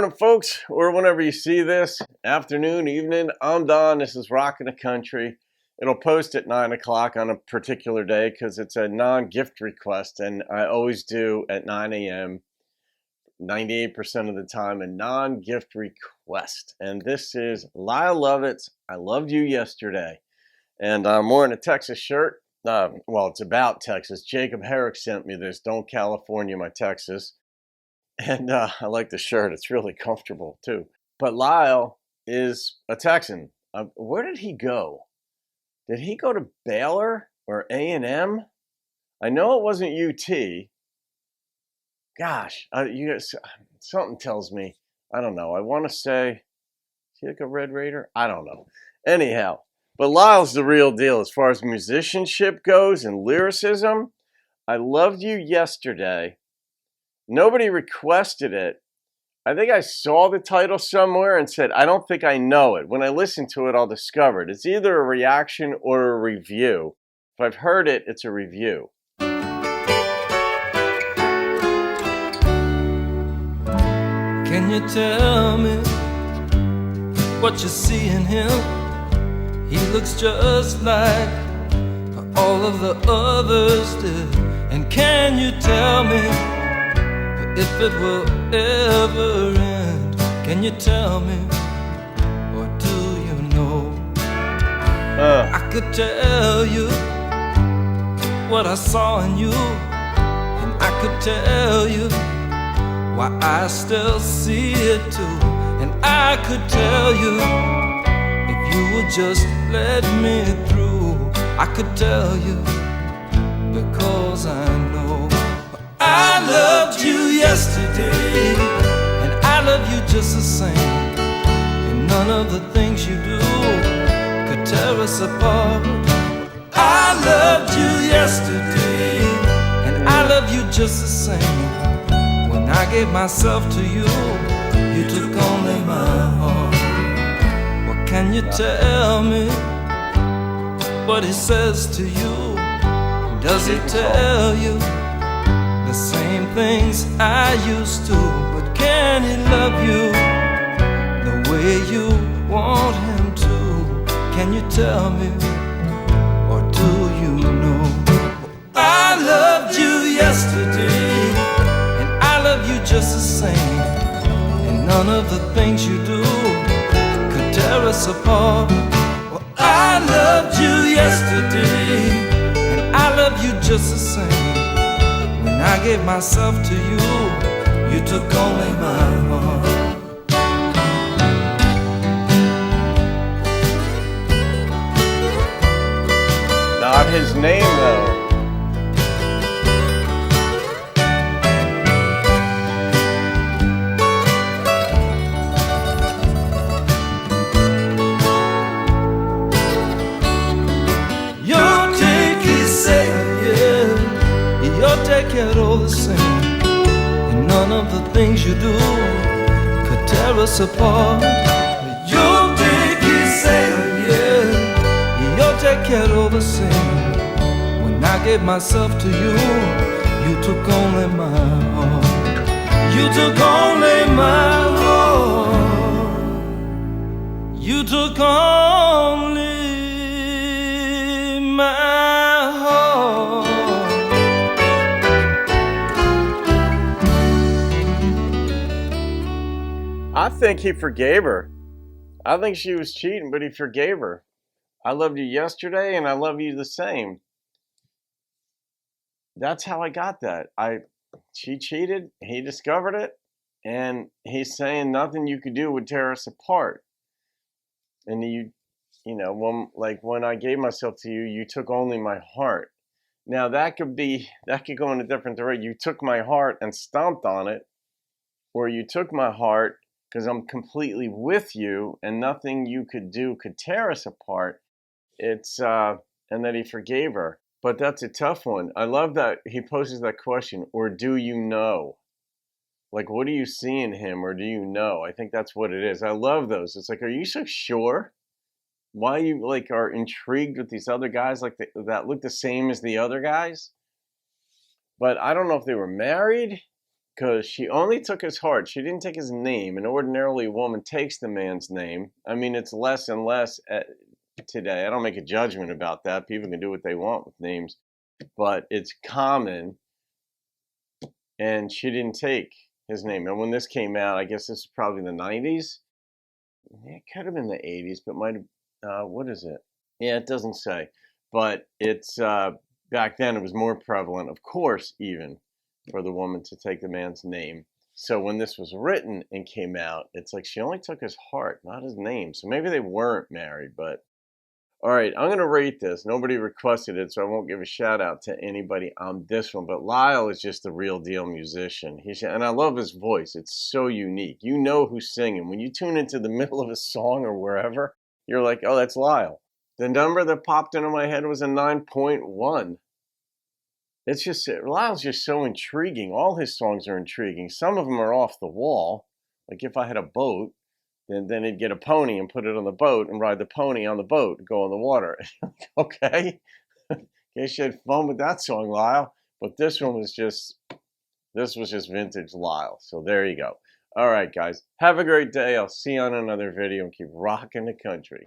morning, folks, or whenever you see this, afternoon, evening. I'm Don. This is Rockin' the Country. It'll post at 9 o'clock on a particular day because it's a non-gift request, and I always do at 9 a.m. 98% of the time a non-gift request. And this is Lyle Lovett's I Loved You Yesterday. And I'm wearing a Texas shirt. Well, it's about Texas. Jacob Herrick sent me this. Don't California my Texas. And I like the shirt. It's really comfortable, too. But Lyle is a Texan. Where did he go? Did he go to Baylor or A&M? I know it wasn't UT. Gosh, you guys, something tells me. I don't know. I want to say, is he like a Red Raider? I don't know. Anyhow, but Lyle's the real deal as far as musicianship goes and lyricism. I Loved You Yesterday. Nobody requested it. I think I saw the title somewhere and said, I don't think I know it. When I listen to it, I'll discover it. It's either a reaction or a review. If I've heard it, it's a review. Can you tell me what you see in him? He looks just like all of the others did. And can you tell me if it will ever end? Can you tell me, or do you know? I could tell you what I saw in you, and I could tell you why I still see it too. And I could tell you if you would just let me through. I could tell you because I know I loved you yesterday, and I love you just the same. And none of the things you do could tear us apart. I loved you yesterday, and I love you just the same. When I gave myself to you, you took only my heart. What can you tell me what he says to you? Does he tell you the same things I used to? But can he love you the way you want him to? Can you tell me, or do you know? I loved you yesterday, and I love you just the same. And none of the things you do could tear us apart. Well, I loved you yesterday, and I love you just the same. When I gave myself to you, you took only my heart. Not his name, though. Your take is saying, yeah, your take it all the same. And none of the things you do could tear us apart. Your take is saying, yeah, your take it all the same. When I gave myself to you, you took only my heart. You took only my heart. You took only my heart. I think he forgave her. I think she was cheating, but he forgave her. I loved you yesterday, and I love you the same. That's how I got that. She cheated, he discovered it, and he's saying nothing you could do would tear us apart. And when I gave myself to you, you took only my heart. Now that could go in a different direction. You took my heart and stomped on it, or you took my heart because I'm completely with you, and nothing you could do could tear us apart. It's and that he forgave her. But that's a tough one. I love that he poses that question, or do you know? Like, what do you see in him, or do you know? I think that's what it is. I love those. It's like, are you so sure? Why you are intrigued with these other guys that look the same as the other guys? But I don't know if they were married. because she only took his heart. She didn't take his name. And ordinarily, a woman takes the man's name. I mean, it's less and less today. I don't make a judgment about that. People can do what they want with names, but it's common. And she didn't take his name. And when this came out, I guess this is probably the 90s. It could have been the 80s, but might have, what is it? Yeah, it doesn't say. But it's, back then it was more prevalent, of course, even for the woman to take the man's name. So when this was written and came out, it's like she only took his heart, not his name. So maybe they weren't married, but all right, I'm going to rate this. Nobody requested it, so I won't give a shout out to anybody on this one. But Lyle is just the real deal musician. And I love his voice. It's so unique. You know who's singing. When you tune into the middle of a song or wherever, you're like, oh, that's Lyle. The number that popped into my head was a 9.1. It's just, Lyle's just so intriguing. All his songs are intriguing. Some of them are off the wall. Like If I Had a Boat. Then he'd get a pony and put it on the boat and ride the pony on the boat and go on the water. Okay. Guess you had fun with that song, Lyle. But this was just vintage Lyle. So there you go. All right, guys. Have a great day. I'll see you on another video and keep rocking the country.